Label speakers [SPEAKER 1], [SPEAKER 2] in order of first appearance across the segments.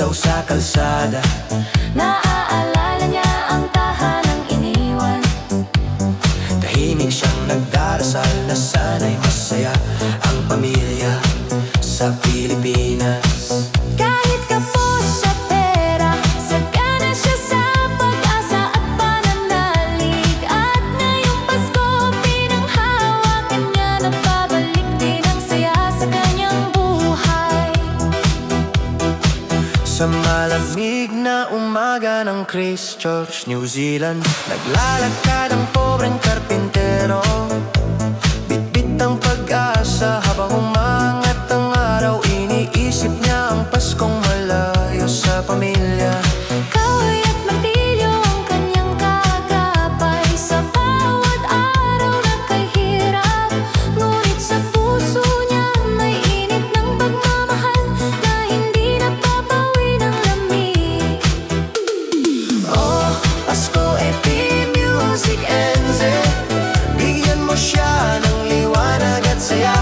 [SPEAKER 1] ilaw sa kalsada.
[SPEAKER 2] Naaalala niya ang tahanang iniwan.
[SPEAKER 1] Tahimik siyang nagdarasal na sana'y masaya ang pamilya sa Pilipinas.
[SPEAKER 2] Kahit kapos sa pera, sagana siya sa pag-asa at pananalig. At ngayong Pasko, pinanghawakan niya, nagbabalik din ang saya sa kanyang buhay.
[SPEAKER 1] Sa malamig na umaga ng Christchurch, New Zealand, naglalakad ang pobreng karpintero. Bitbit ang pag-asa habang umangat ang araw. Iniisip niya ang Paskong malayo sa pamilya.
[SPEAKER 2] Kahoy at martilyo ang kanyang kagapay sa bawat araw na kahirap. Ngunit sa puso niya may init ng pagmamahal na hindi napapawi ng lamig.
[SPEAKER 1] Oh, Pasko, Epi, Music NZ, bigyan mo siya ng liwanag at saya.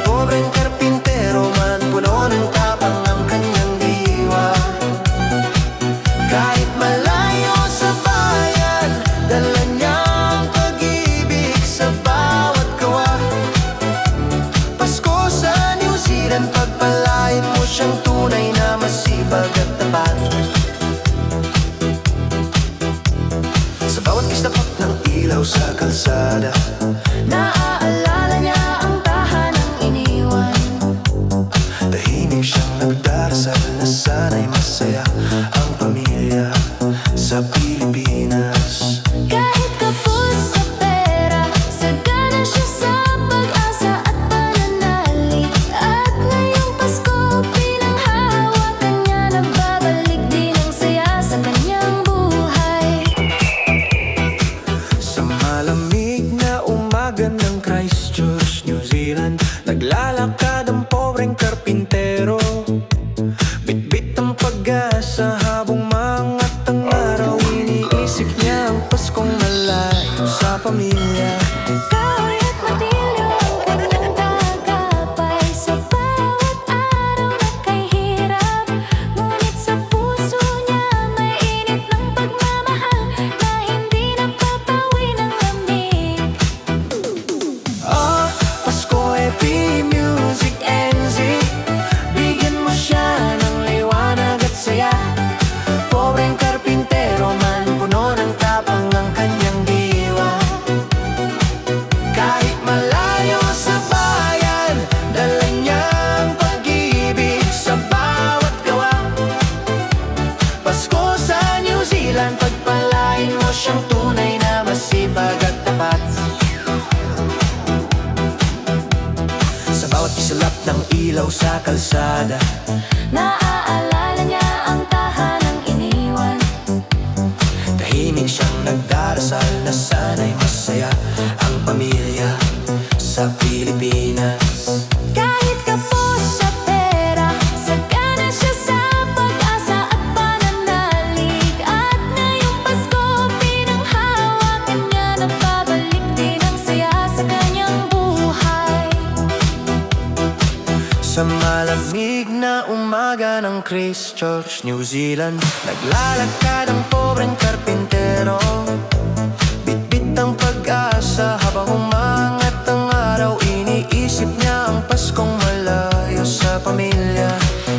[SPEAKER 1] Pobreng karpintero man, puno ng tapang ang kanyang diwa. Kahit malayo sa bayan, dala niya ang pag-ibig sa bawat gawa. Pasko sa New Zealand, pagpalain mo siyang tunay na masipag at tapat. Sa bawat kislapot ng ilaw sa kalsada,
[SPEAKER 2] Naaalala niya ang tahanang iniwan.
[SPEAKER 1] tahimik siyang nagdarasal na sana'y masaya ang pamilya sa Pilipinas.
[SPEAKER 2] Kahit kapos sa pera, sagana siya sa pag-asa at pananalig. At ngayong Pasko, pinanghawakan niya, nagbabalik din ang saya sa kanyang buhay.
[SPEAKER 1] Sa malamig na umaga ng Christchurch, New Zealand, naglalakad ang pobreng karpintero. Bitbit ang pag-asa habang mangat ang araw. Iniisip niya ang Paskong malayo sa pamilya.
[SPEAKER 2] Kahoy at martilyo ang kanyang kagapay sa bawat araw na kahirap. Ngunit sa puso niya may init ng pagmamahal na hindi napapawi ng lamig.
[SPEAKER 1] Oh, Pasko, Epi, Music NZ, bigyan mo siya ng liwanag at saya. Pobreng karpintero man, puno ng tapang ang kanyang diwa. Kahit malayo sa bayan, dala niya ang pag-ibig sa bawat gawa. Pasko sa New Zealand, pagpalain mo siyang tunay na masipag at tapat. Sa bawat kislap ng ilaw sa kalsada,
[SPEAKER 2] Naaalala niya ang tahanang iniwan.
[SPEAKER 1] tahimik siyang nagdarasal na sana'y masaya ang pamilya sa Pilipinas.
[SPEAKER 2] Kahit kapos sa pera, sagana siya sa pag-asa at pananalig. At ngayong Pasko, pinanghawakan niya, nagbabalik din ang saya sa kanyang buhay.
[SPEAKER 1] Sa malamig na umaga ng Christchurch, New Zealand, naglalakad ang pobreng karpintero. Bitbit ang pag-asa habang umangat ang araw. Iniisip niya ang Paskong malayo sa pamilya.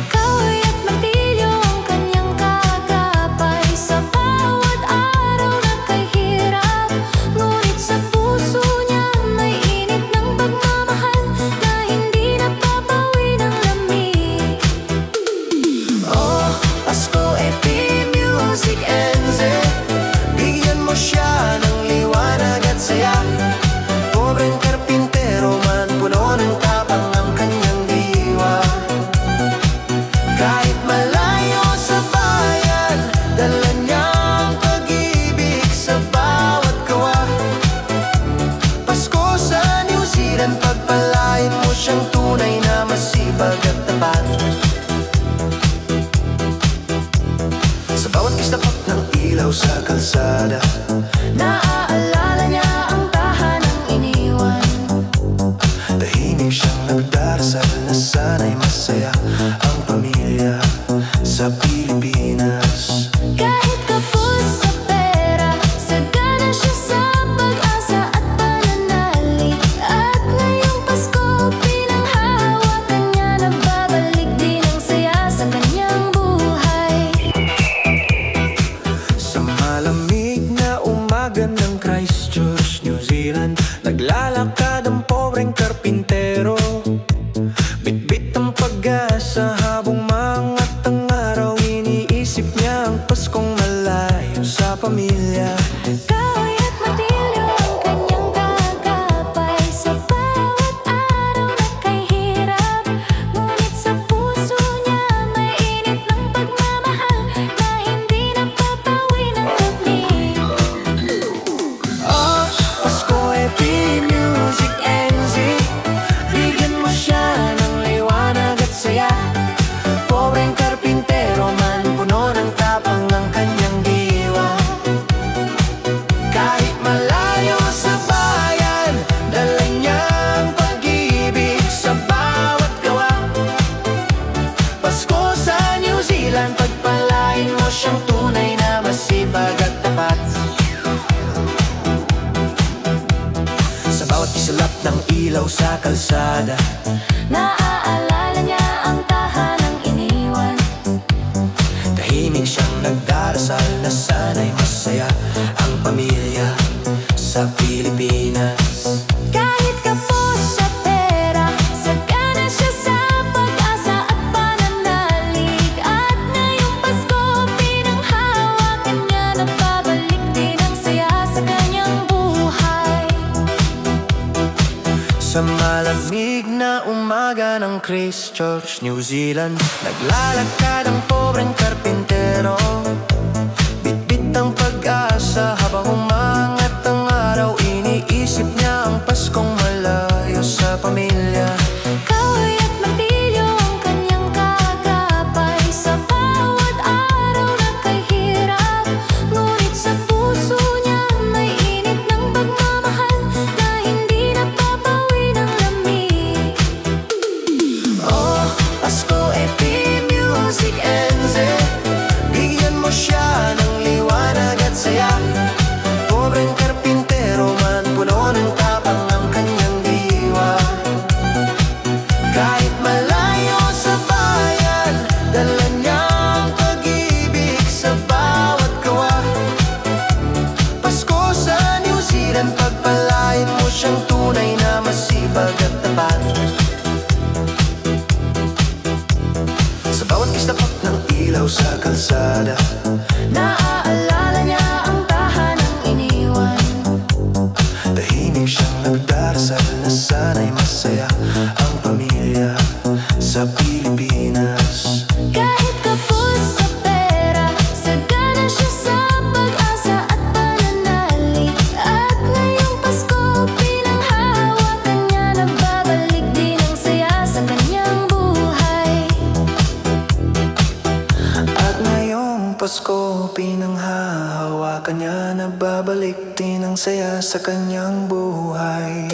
[SPEAKER 2] Kahoy at martilyo ang kanyang kagapay sa bawat araw na kahirap. Ngunit sa puso niya may init ng pagmamahal na hindi napapawi ng lamig.
[SPEAKER 1] Oh, Pasko, Epi, Music NZ, bigyan mo siya George, New Zealand. Naglalakad ang pobreng karpintero, bitbit ang pag-asa habang mangat ang araw. Iniisip niya ang Paskong malayo sa pamilya.
[SPEAKER 2] Kahoy at martilyo ang kanyang gagapay sa bawat araw na kay hirap. Ngunit sa puso niya may init ng pagmamahal na hindi napapawi ng lamig.
[SPEAKER 1] Oh, Pasko, Epi, Music, NZ, bigyan mo siya ng liwanag at saya. Pobreng karpintero man, puno ng tapang ang kanyang diwa. Kahit malayo sa bayan, dala niyang pag-ibig sa bawat gawa. Pasko sa New Zealand, pagpalain mo siyang tunay na masipag at tapat. Sa bawat isulap ng ilaw sa kalsada,
[SPEAKER 2] Naaalala niya ang tahanang iniwan.
[SPEAKER 1] tahimik siyang nagdarasal na sana'y masaya ang pamilya sa Pilipinas.
[SPEAKER 2] Kahit kapos sa pera, sagana siya sa pag-asa at pananalig. At ngayong Pasko, pinanghawakan niya na babalik din ang saya sa kanyang buhay.
[SPEAKER 1] Sa malamig na umaga ng Christchurch, New Zealand, naglalakad ang pobreng karpintero, bitbit ang pag-asa habang umangat ang araw. Iniisip niya ang Paskong malayo sa pamilya.
[SPEAKER 2] Kahoy at martilyo ang kanyang kagapay sa bawat araw na kay hirap. Ngunit sa puso niya may init ng pagmamahal na hindi napapawi ng lamig.
[SPEAKER 1] Oh, Pasko, Epi, Music, NZ, bigyan mo siya ng liwanag at saya. Pobreng karpintero man, puno ng tapang ang kanyang diwa. Kahit malayo sa bayan, dala niyang pag-ibig sa bawat gawa. Pasko sa New Zealand, pagpalain mo siyang tunay na masipag at tapat. Sa bawat kislapok ng ilaw sa kalsada,
[SPEAKER 2] Naaalala niya ang tahanang iniwan.
[SPEAKER 1] tahimik siyang nagdarasal na sana'y masaya ang pamilya sa Pilipinas.
[SPEAKER 2] Kahit kapos sa pera, sagana siya sa pag-asa at pananalig. At ngayong Pasko, pinanghahawakan niya na babalik din ang saya sa kanyang buhay.
[SPEAKER 1] At ngayong Pasko, pinanghahawakan niya na babalik din ang saya sa kanyang buhay.